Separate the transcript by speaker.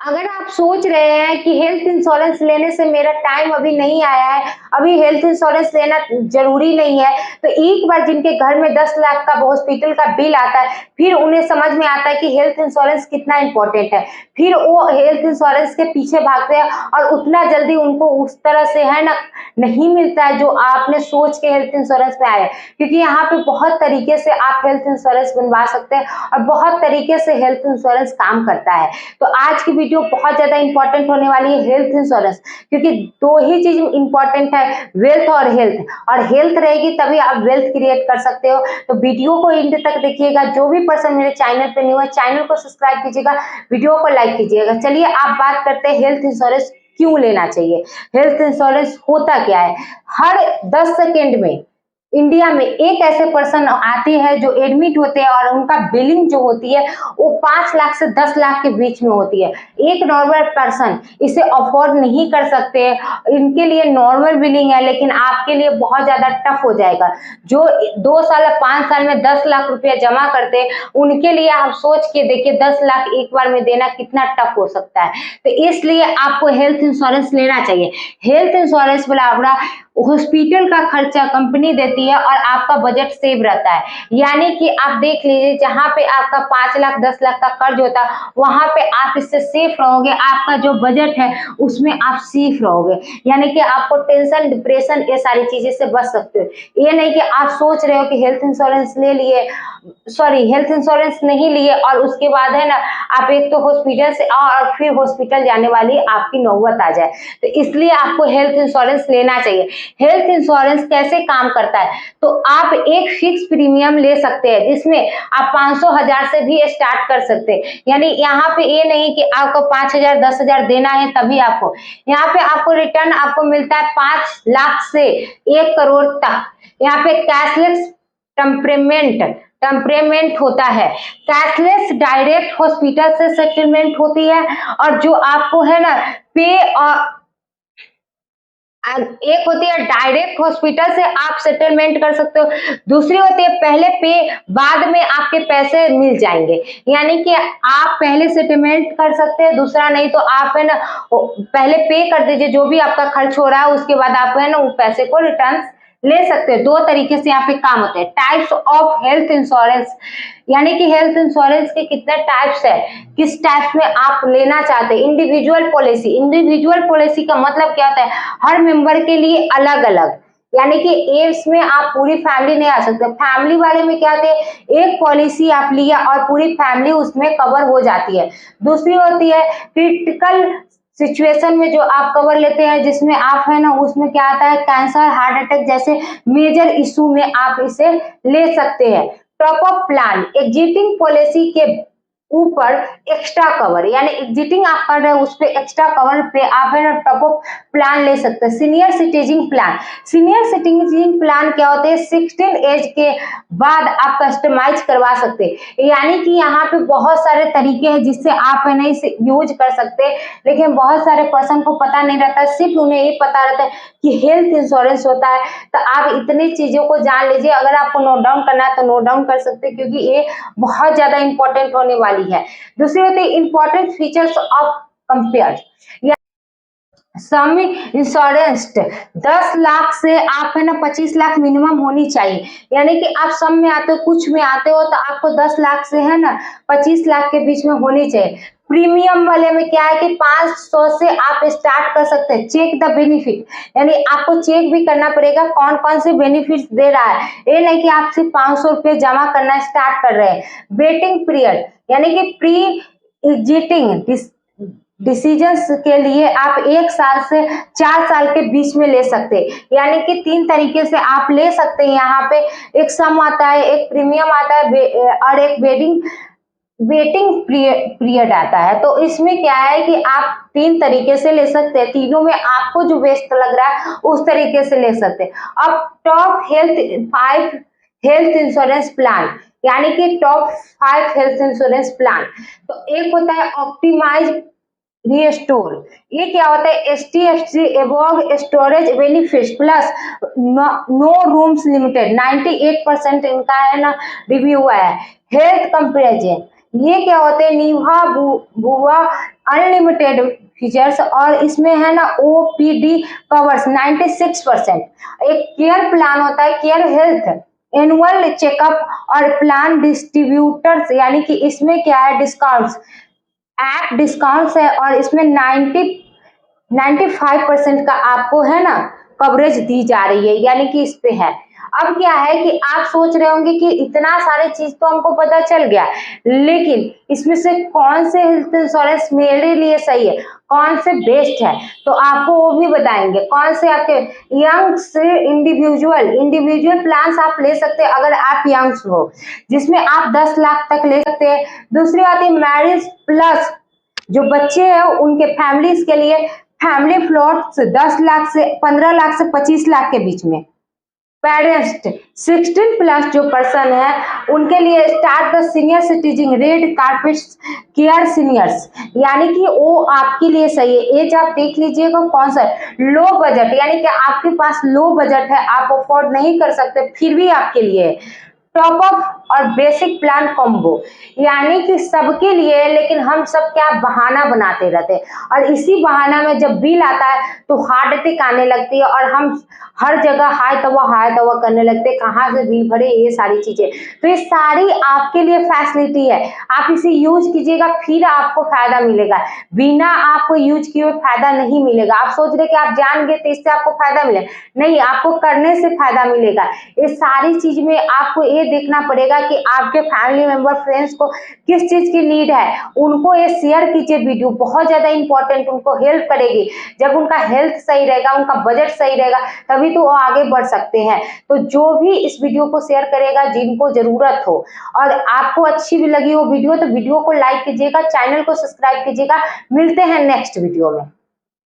Speaker 1: अगर आप सोच रहे हैं कि हेल्थ इंश्योरेंस लेने से मेरा टाइम अभी नहीं आया है, अभी हेल्थ इंश्योरेंस लेना जरूरी नहीं है, तो एक बार जिनके घर में 10 लाख का हॉस्पिटल का बिल आता है, फिर उन्हें समझ में आता है कि हेल्थ इंश्योरेंस कितना इंपॉर्टेंट है, फिर वो हेल्थ इंश्योरेंस के पीछे भागते हैं और उतना जल्दी उनको उस तरह से है ना नहीं मिलता है जो आपने सोच के हेल्थ इंश्योरेंस में आए, क्योंकि यहाँ पे बहुत तरीके से आप हेल्थ इंश्योरेंस बनवा सकते हैं और बहुत तरीके से हेल्थ इंश्योरेंस काम करता है। तो आज की वीडियो बहुत ज्यादा इंपॉर्टेंट होने वाली है हेल्थ इंश्योरेंस, क्योंकि दो ही चीज इंपॉर्टेंट है, वेल्थ और हेल्थ, और हेल्थ रहेगी तभी आप वेल्थ क्रिएट कर सकते हो। तो वीडियो को एंड तक देखिएगा। जो भी पर्सन मेरे चैनल पे न्यू है, चैनल को सब्सक्राइब कीजिएगा, वीडियो को लाइक कीजिएगा। चलिए आप बात करते हैं हेल्थ इंश्योरेंस क्यों लेना चाहिए। हेल्थ इंश्योरेंस होता क्या है? हर 10 सेकेंड में इंडिया में एक ऐसे पर्सन आते हैं जो एडमिट होते हैं और उनका बिलिंग जो होती है वो 5 लाख से 10 लाख के बीच में होती है। एक नॉर्मल पर्सन इसे अफोर्ड नहीं कर सकते, इनके लिए नॉर्मल बिलिंग है, लेकिन आपके लिए बहुत ज्यादा टफ हो जाएगा। जो 2 साल 5 साल में 10 लाख रुपया जमा करते हैं, उनके लिए आप सोच के देखिए 10 लाख एक बार में देना कितना टफ हो सकता है। तो इसलिए आपको हेल्थ इंश्योरेंस लेना चाहिए। हेल्थ इंश्योरेंस वाला हॉस्पिटल का खर्चा कंपनी देती है और आपका बजट सेव रहता है। यानी कि आप देख लीजिए, जहां पे आपका 5 लाख 10 लाख का कर्ज होता है, वहां पे आप इससे सेफ रहोगे। आपका जो बजट है उसमें आप सेफ रहोगे, यानी कि आपको टेंशन डिप्रेशन ये सारी चीजें से बच सकते हो। ये नहीं कि आप सोच रहे हो कि हेल्थ इंश्योरेंस ले लिए, सॉरी हेल्थ इंश्योरेंस नहीं लिए और उसके बाद है ना आप एक तो हॉस्पिटल से और फिर हॉस्पिटल जाने वाली आपकी नौबत आ जाए। तो इसलिए आपको हेल्थ इंश्योरेंस लेना चाहिए। हेल्थ इंश्योरेंस कैसे काम करता है? तो आप एक फिक्स प्रीमियम ले सकते हैं, जिसमें आप 500,000 से भी स्टार्ट कर सकते हैं। यानी यहाँ पे ये नहीं कि आपको 5,000 10,000 देना है तभी आपको, यहाँ पे आपको रिटर्न आपको मिलता है 5 लाख से 1 करोड़ तक। यहाँ पे कैशलेस टेम्परेमेंट होता है, कैशलेस डायरेक्ट हॉस्पिटल से सेटलमेंट होती है, और जो आपको है ना पे और एक होती है डायरेक्ट हॉस्पिटल से आप सेटलमेंट कर सकते हो, दूसरी होती है पहले पे बाद में आपके पैसे मिल जाएंगे। यानी कि आप पहले सेटलमेंट कर सकते हैं, दूसरा नहीं तो आप है ना पहले पे कर दीजिए जो भी आपका खर्च हो रहा है, उसके बाद आप है ना उस पैसे को रिटर्न ले सकते हैं। 2 तरीके से यहाँ पे काम होते हैं। टाइप्स ऑफ हेल्थ इंश्योरेंस, यानी कि हेल्थ इंश्योरेंस के कितने टाइप्स है, किस टाइप में आप लेना चाहते हैं। इंडिविजुअल पॉलिसी, इंडिविजुअल पॉलिसी का मतलब क्या होता है? हर मेंबर के लिए अलग अलग, यानी कि इसमें आप पूरी फैमिली नहीं आ सकते। फैमिली वाले में क्या होते हैं, एक पॉलिसी आप लिया और पूरी फैमिली उसमें कवर हो जाती है। दूसरी होती है क्रिटिकल सिचुएशन में जो आप कवर लेते हैं, जिसमें आप है ना उसमें क्या आता है कैंसर हार्ट अटैक जैसे मेजर इशू में आप इसे ले सकते हैं। Top up plan, existing policy के ऊपर एक्स्ट्रा कवर, यानी एग्जिटिंग आप कर रहे हैं उस पे एक्स्ट्रा कवर पे आप है ना टॉप अप प्लान ले सकते हैं। Senior citizen plan, senior citizen plan क्या होते हैं? 16 एज के बाद आप कस्टमाइज करवा सकते हैं। यानी कि यहाँ पे बहुत सारे तरीके हैं जिससे आप है ना इसे यूज कर सकते हैं, लेकिन बहुत सारे पर्सन को पता नहीं रहता, सिर्फ उन्हें ये पता रहता है कि हेल्थ इंश्योरेंस होता है। तो आप इतनी चीजों को जान लीजिए। अगर आपको नोट डाउन करना है तो नोट डाउन कर सकते हैं, क्योंकि ये बहुत ज्यादा इंपॉर्टेंट होने वाली है। दूसरी होती है important features of compare, some insurance 10 lakh से आप है ना 25 लाख मिनिमम होनी चाहिए। यानी कि आप सम में आते हो, कुछ में आते हो, तो आपको 10 लाख से है ना 25 लाख के बीच में होनी चाहिए। प्रीमियम वाले में क्या है कि 500 से आप स्टार्ट कर सकते हैं। चेक द बेनिफिट, यानी आपको चेक भी करना पड़ेगा कौन कौन से बेनिफिट दे रहा है। ये नहीं कि आप सिर्फ 500 रुपये जमा करना स्टार्ट कर रहे हैं। वेटिंग पीरियड, यानी कि प्री एग्जिस्टिंग डिसीजंस के लिए आप 1 साल से 4 साल के बीच में ले सकते हैं। यानी कि 3 तरीके से आप ले सकते हैं। यहाँ पे एक सम आता है, एक प्रीमियम आता है और एक वेटिंग पीरियड आता है। तो इसमें क्या है कि आप 3 तरीके से ले सकते हैं, तीनों में आपको जो बेस्ट लग रहा है उस तरीके से ले सकते हैं। अब टॉप 5 हेल्थ इंश्योरेंस प्लान, यानी कि टॉप 5 हेल्थ इंश्योरेंस प्लान। तो एक होता है ऑप्टिमाइज रिस्टोर, ये क्या होता है? HDFC एवॉग storage benefits plus no rooms limited, 98% इनका है ना रिव्यू है। हेल्थ कंपेरिजन, ये क्या होते हैं? नीवा बुआ अनलिमिटेड फीचर्स, और इसमें है ना ओपीडी कवर्स 96%। एक केयर प्लान होता है, केयर हेल्थ एनुअल चेकअप और प्लान डिस्ट्रीब्यूटर्स, यानी कि इसमें क्या है, डिस्काउंट्स, ऐप डिस्काउंट्स है, और इसमें 95% का आपको है ना कवरेज दी जा रही है, यानी कि इस पे है। अब क्या है कि आप सोच रहे होंगे कि इतना सारे चीज तो हमको पता चल गया, लेकिन इसमें से कौन से हेल्थ इंश्योरेंस मेरे लिए सही है, कौन से बेस्ट है, तो आपको वो भी बताएंगे। कौन से आपके यंग से इंडिविजुअल प्लान्स आप ले सकते हैं अगर आप यंग्स हो, जिसमें आप 10 लाख तक ले सकते हैं। दूसरी आती है मैरिज प्लस, जो बच्चे हैं उनके फैमिलीज के लिए फैमिली प्लॉट्स 10 लाख से 15 लाख से 25 लाख के बीच में। पेरेंट्स 16 प्लस जो पर्सन है उनके लिए start the senior citizen red carpet care seniors, यानी कि वो आपके लिए सही है। एज आप देख लीजिएगा कौन सा लो बजट, यानी कि आपके पास लो बजट है, आप अफोर्ड नहीं कर सकते, फिर भी आपके लिए टॉप अप और बेसिक प्लान कॉम्बो, यानी कि सबके लिए, लेकिन हम सब क्या बहाना बनाते रहते हैं, और इसी बहाना में जब बिल आता है तो हार्ट अटैक आने लगती है, और हम हर जगह हाय तवा करने लगते हैं, कहाँ से बिल भरे, ये सारी चीजें। तो ये सारी आपके लिए फैसिलिटी है, आप इसे यूज कीजिएगा, फिर आपको फायदा मिलेगा। बिना आपको यूज किए फायदा नहीं मिलेगा। आप सोच रहे कि आप जान गए तो इससे आपको फायदा मिलेगा, नहीं, आपको करने से फायदा मिलेगा। ये सारी चीज में आपको ये देखना पड़ेगा कि आपके फैमिली मेंबर फ्रेंड्स को किस चीज की नीड है, उनको ये शेयर कीजिए। वीडियो बहुत ज्यादा इंपॉर्टेंट, उनको हेल्प करेगी। जब उनका हेल्थ सही रहेगा, उनका बजट सही रहेगा, तभी तो वो आगे बढ़ सकते हैं। तो जो भी इस वीडियो को शेयर करेगा, जिनको जरूरत हो और आपको अच्छी भी लगी हो वीडियो, तो वीडियो को लाइक कीजिएगा, चैनल को सब्सक्राइब कीजिएगा। मिलते हैं नेक्स्ट वीडियो में।